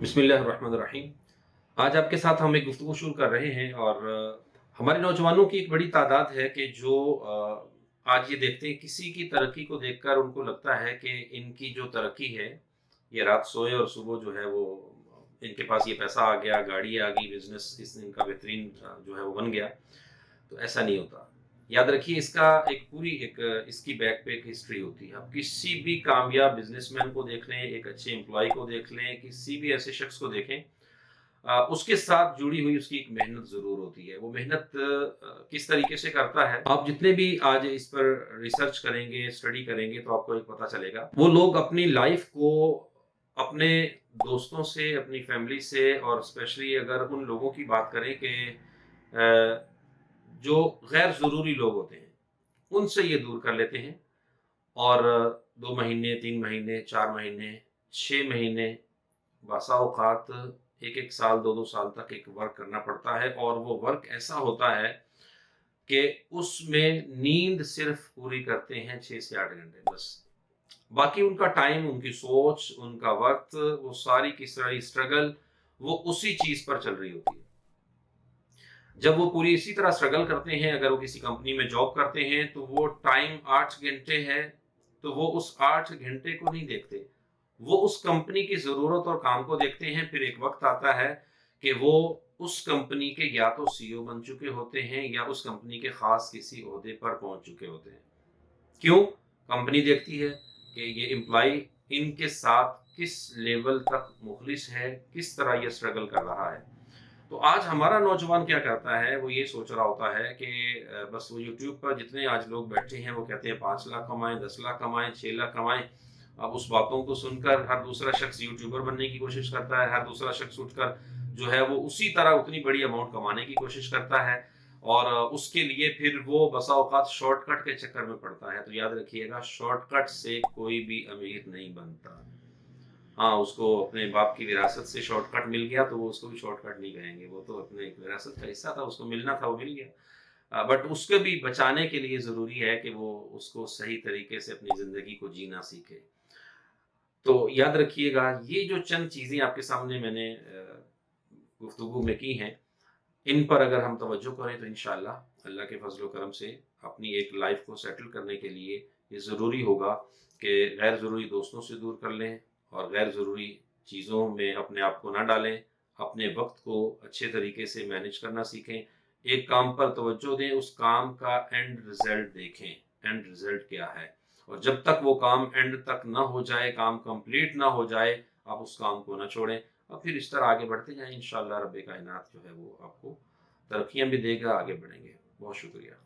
बिस्मिल्लाहिर्रहमानिर्रहीम। आज आपके साथ हम एक गुफ्तगू शुरू कर रहे हैं और हमारे नौजवानों की एक बड़ी तादाद है कि जो आज ये देखते हैं किसी की तरक्की को देखकर उनको लगता है कि इनकी जो तरक्की है, ये रात सोए और सुबह जो है वो इनके पास ये पैसा आ गया, गाड़ी आ गई, बिज़नेस इनका बेहतरीन जो है वो बन गया। तो ऐसा नहीं होता। याद रखिए इसका एक इसकी बैक पे एक हिस्ट्री होती है। आप किसी भी कामयाब बिज़नेसमैन को देख लें, एक अच्छे एम्प्लॉयी को देख लें, किसी भी ऐसे शख्स को देखें, उसके साथ जुड़ी हुई उसकी एक मेहनत ज़रूर होती है। वो मेहनत किस तरीके से करता है, आप जितने भी आज इस पर रिसर्च करेंगे, स्टडी करेंगे तो आपको एक पता चलेगा। वो लोग अपनी लाइफ़ को अपने दोस्तों से, अपनी फैमिली से और स्पेशली अगर उन लोगों की बात करें कि जो गैर ज़रूरी लोग होते हैं, उनसे ये दूर कर लेते हैं और 2 महीने, 3 महीने, 4 महीने, 6 महीने, बसा औक़ात 1-1 साल, 2-2 साल तक एक वर्क करना पड़ता है और वो वर्क ऐसा होता है कि उसमें नींद सिर्फ़ पूरी करते हैं 6 से 8 घंटे बस। बाकी उनका टाइम, उनकी सोच, उनका वक़्त, वो सारी की सारी स्ट्रगल, वो उसी चीज़ पर चल रही होती है। जब वो पूरी इसी तरह स्ट्रगल करते हैं, अगर वो किसी कंपनी में जॉब करते हैं, तो वो टाइम 8 घंटे है, तो वो उस 8 घंटे को नहीं देखते। वो उस कंपनी की ज़रूरत और काम को देखते हैं। फिर एक वक़्त आता है कि वो उस कंपनी के या तो सीईओ बन चुके होते हैं या उस कंपनी के ख़ास किसी ओहदे पर पहुँच चुके होते हैं। क्यों? कंपनी देखती है कि ये एम्प्लॉयी इनके साथ किस लेवल तक मुख़लिस है, किस तरह ये स्ट्रगल कर रहा है। तो आज हमारा नौजवान क्या करता है, वो ये सोच रहा होता है कि बस वो यूट्यूब पर जितने आज लोग बैठे हैं वो कहते हैं 5 लाख कमाएँ, 10 लाख कमाएँ, 6 लाख कमाएँ। अब उस बातों को सुनकर हर दूसरा शख्स यूट्यूबर बनने की कोशिश करता है, हर दूसरा शख्स उठकर जो है वो उसी तरह उतनी बड़ी अमाउंट कमाने की कोशिश करता है और उसके लिए फिर वो बसा औक़ात शॉर्टकट के चक्कर में पड़ता है। तो याद रखिएगा, शॉर्टकट से कोई भी अमीर नहीं बनता। हाँ, उसको अपने बाप की विरासत से शॉर्टकट मिल गया तो वो उसको भी शॉर्टकट नहीं कहेंगे, वो तो अपने एक विरासत का हिस्सा था, उसको मिलना था वो मिल गया। बट उसको भी बचाने के लिए ज़रूरी है कि वो उसको सही तरीके से अपनी ज़िंदगी को जीना सीखे। तो याद रखिएगा, ये जो चंद चीज़ें आपके सामने मैंने गुफ्तगू में की हैं, इन पर अगर हम तवज्जो करें तो इंशाअल्लाह अल्लाह के फ़ज़ल व करम से अपनी एक लाइफ़ को सेटल करने के लिए ये ज़रूरी होगा कि गैर ज़रूरी दोस्तों से दूर कर लें और गैर ज़रूरी चीज़ों में अपने आप को ना डालें। अपने वक़्त को अच्छे तरीके से मैनेज करना सीखें। एक काम पर तवज्जो दें, उस काम का एंड रिज़ल्ट देखें, एंड रिज़ल्ट क्या है? और जब तक वो काम एंड तक ना हो जाए, काम कंप्लीट ना हो जाए, आप उस काम को ना छोड़ें और फिर इस तरह आगे बढ़ते जाएँ। इंशाअल्लाह रब्बे कायनात जो है वो आपको तरक्कियाँ भी देगा, आगे बढ़ेंगे। बहुत शुक्रिया।